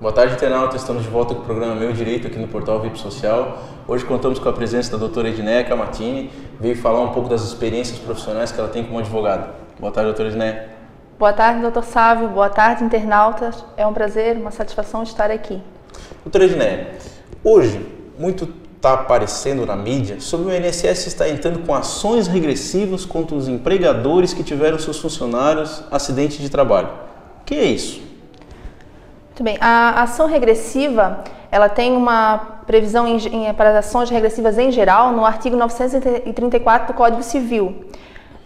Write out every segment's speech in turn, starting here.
Boa tarde, internauta. Estamos de volta com o programa Meu Direito aqui no Portal VIP Social. Hoje contamos com a presença da doutora Edneia Camatini, veio falar um pouco das experiências profissionais que ela tem como advogada. Boa tarde, doutora Edneia. Boa tarde, doutor Sávio. Boa tarde, internautas. É um prazer, uma satisfação estar aqui. Doutora Edneia, hoje muito está aparecendo na mídia sobre o INSS estar entrando com ações regressivas contra os empregadores que tiveram seus funcionários acidente de trabalho. O que é isso? Muito bem. A ação regressiva, ela tem uma previsão para ações regressivas em geral no artigo 934 do Código Civil.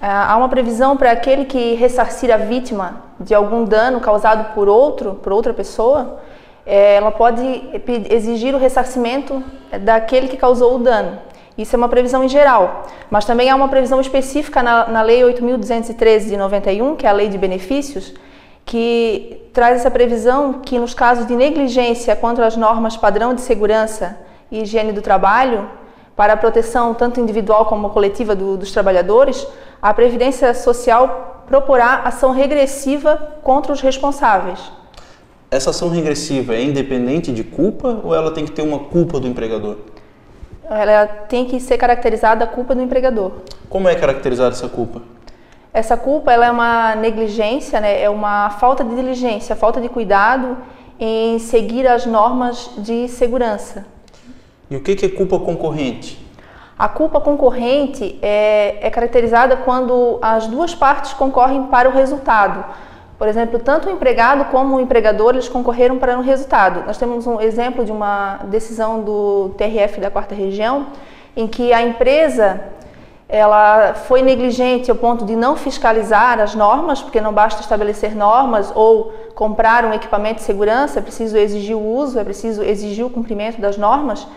Há uma previsão para aquele que ressarcir a vítima de algum dano causado por outra pessoa, ela pode exigir o ressarcimento daquele que causou o dano. Isso é uma previsão em geral, mas também há uma previsão específica na Lei 8.213 de 91, que é a Lei de Benefícios, que traz essa previsão que nos casos de negligência contra as normas padrão de segurança e higiene do trabalho, para a proteção tanto individual como coletiva dos trabalhadores, a Previdência Social proporá ação regressiva contra os responsáveis. Essa ação regressiva é independente de culpa ou ela tem que ter uma culpa do empregador? Ela tem que ser caracterizada a culpa do empregador. Como é caracterizada essa culpa? Essa culpa ela é uma negligência, né? É uma falta de diligência, falta de cuidado em seguir as normas de segurança. E o que é culpa concorrente? A culpa concorrente é caracterizada quando as duas partes concorrem para o resultado. Por exemplo, tanto o empregado como o empregador, eles concorreram para um resultado. Nós temos um exemplo de uma decisão do TRF da 4ª Região, em que a empresa ela foi negligente ao ponto de não fiscalizar as normas, porque não basta estabelecer normas ou comprar um equipamento de segurança, é preciso exigir o uso, é preciso exigir o cumprimento das normas.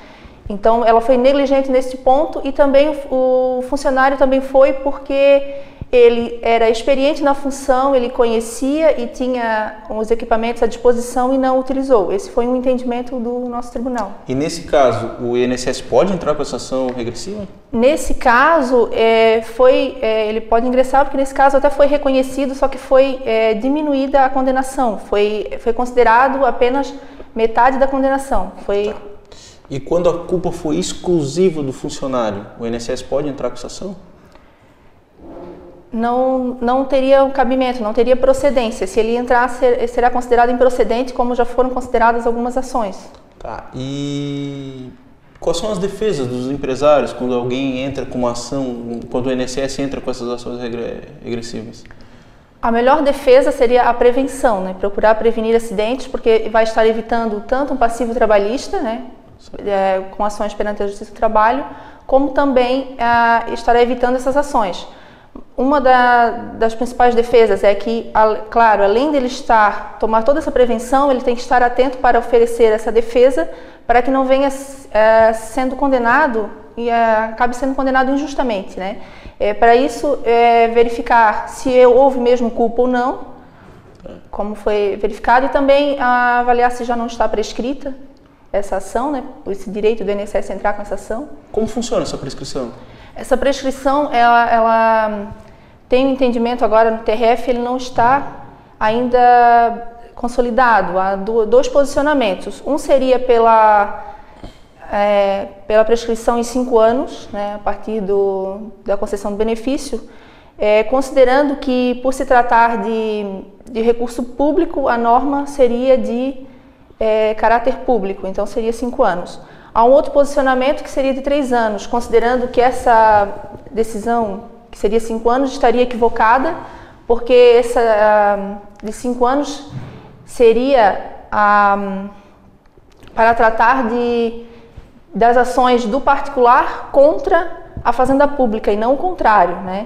Então, ela foi negligente nesse ponto e também o funcionário também foi porque ele era experiente na função, ele conhecia e tinha os equipamentos à disposição e não utilizou. Esse foi um entendimento do nosso tribunal. E nesse caso, o INSS pode entrar com essa ação regressiva? Nesse caso, ele pode ingressar, porque nesse caso até foi reconhecido, só que foi diminuída a condenação. Foi considerado apenas metade da condenação. Tá. E quando a culpa foi exclusiva do funcionário, o INSS pode entrar com essa ação? Não teria o cabimento, não teria procedência. Se ele entrar, será considerado improcedente, como já foram consideradas algumas ações. Tá. E quais são as defesas dos empresários quando alguém entra com uma ação, quando o INSS entra com essas ações regressivas? A melhor defesa seria a prevenção, né? Procurar prevenir acidentes, porque vai estar evitando tanto um passivo trabalhista, né? Com ações perante a Justiça do Trabalho, como também estará evitando essas ações. Uma das principais defesas é que, claro, além de ele tomar toda essa prevenção, ele tem que estar atento para oferecer essa defesa para que não venha sendo condenado e acabe sendo condenado injustamente, né? Para isso, verificar se houve mesmo culpa ou não, como foi verificado, e também avaliar se já não está prescrita essa ação, né? Esse direito do INSS entrar com essa ação. Como funciona essa prescrição? Essa prescrição, ela tem um entendimento agora no TRF, ele não está ainda consolidado. Há dois posicionamentos. Um seria pela prescrição em 5 anos, né, a partir da concessão do benefício, considerando que, por se tratar de recurso público, a norma seria de caráter público, então seria 5 anos. Há um outro posicionamento que seria de 3 anos, considerando que essa decisão, que seria 5 anos, estaria equivocada, porque essa de 5 anos seria para tratar das ações do particular contra a fazenda pública e não o contrário, né?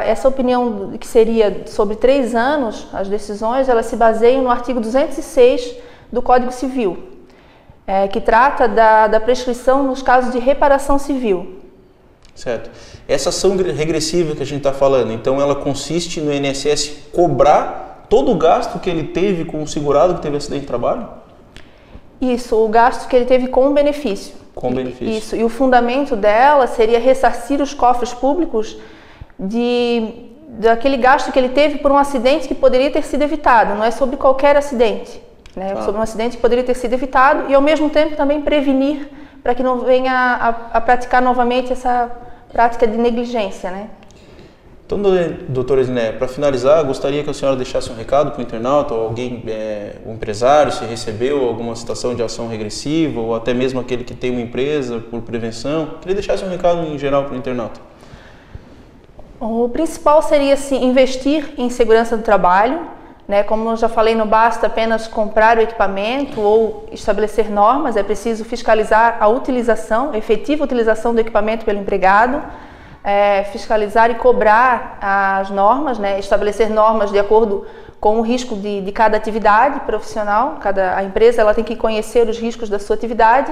Essa opinião que seria sobre 3 anos, as decisões, elas se baseiam no artigo 206 do Código Civil, que trata da prescrição nos casos de reparação civil. Certo. Essa ação regressiva que a gente está falando, então ela consiste no INSS cobrar todo o gasto que ele teve com o segurado que teve acidente de trabalho? Isso, o gasto que ele teve com o benefício. Com benefício. Isso, e o fundamento dela seria ressarcir os cofres públicos daquele gasto que ele teve por um acidente que poderia ter sido evitado, não é sobre qualquer acidente. né, sobre um acidente que poderia ter sido evitado e, ao mesmo tempo, também prevenir para que não venha a praticar novamente essa prática de negligência, né? Então, doutora Edneia, para finalizar, gostaria que a senhora deixasse um recado para o internauta, ou alguém, um empresário, se recebeu alguma situação de ação regressiva, ou até mesmo aquele que tem uma empresa por prevenção. Queria deixar um recado em geral para o internauta. O principal seria, assim, investir em segurança do trabalho, né? Como eu já falei, não basta apenas comprar o equipamento ou estabelecer normas, é preciso fiscalizar a utilização, a efetiva utilização do equipamento pelo empregado, fiscalizar e cobrar as normas, né? Estabelecer normas de acordo com o risco de cada atividade profissional. A empresa ela tem que conhecer os riscos da sua atividade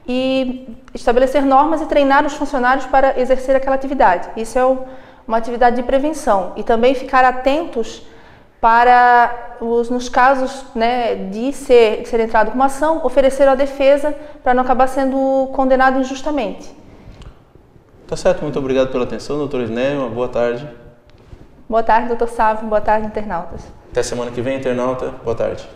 e estabelecer normas e treinar os funcionários para exercer aquela atividade. Isso é uma atividade de prevenção. E também ficar atentos para nos casos, né, de ser entrado com uma ação, oferecer a defesa para não acabar sendo condenado injustamente. Tá certo, muito obrigado pela atenção, doutora Edneia, uma boa tarde. Boa tarde, doutor Sávio, boa tarde, internautas. Até semana que vem, internauta, boa tarde.